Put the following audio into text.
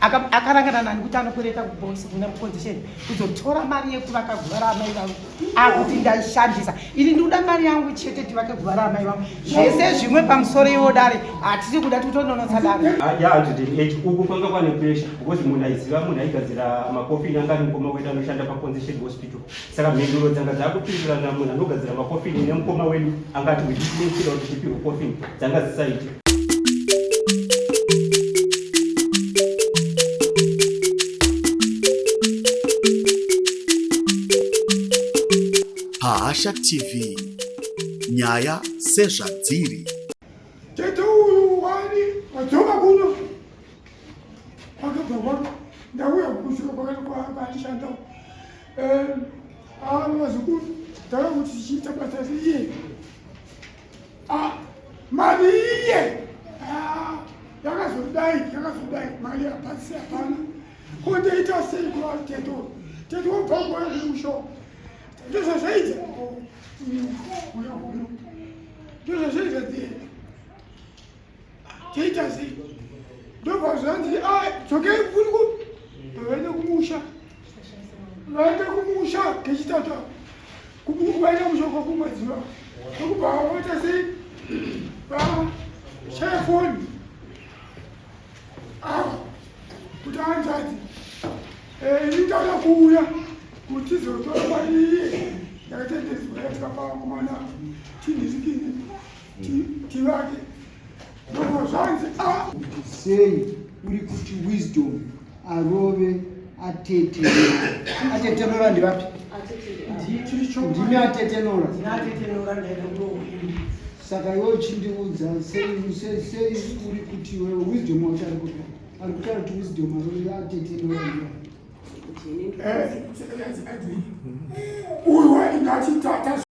akarangana nani kuti anokureta kubosi kuna position kuzotora mari yekuvaka guva raamai vangu akuti ndaishandisa ini ndikuda mari yangu chete tivake guva raamai vangu zvese zvimwe pamusoro iwo dare hatisi kuda titondonotsa dare uku kwanga kwane pressure because munhu aiziva munhu aigadzira makofini anga ari mukoma wedu anoshanda paposition hospital saka mhinduro dzanga dzakupindirana munhu anogadzira makofini nemukoma wedu angati wechitinesira kuti tipirwe kofini dzanga dzisaiti. Bahasha TV, nyaya sezvadziri. Tete uyu wani wadzoka kuno wakabva kwako ndauya kusvika kwakashanda mazukuru ndava kuti tichiita basa riye mari iye yakazodai mari yapasi hapana kondeita sei kuva teto wobva ngoya kumusho ndozvazvaita ndozvazvaita teita sei ndobva zvanzi dzokei kuri vaende kumusha kechitatu vaende musha kwakumadziva ndokubva vaita sei vashaya foni kuti anzadzi indaada kuuya kuti zotora mariye yakatendezwa yatikapavakomana tinhisikini tivake ndobva zvanzi sei uri kuti wisdom arove atetenora ndivapi ndimi atetenora saka iwe uchindiudza sei uri kuti wewe wisdom wacho ari kutaura kuti wisdom arove atetenora ndivapi uyu waingati tata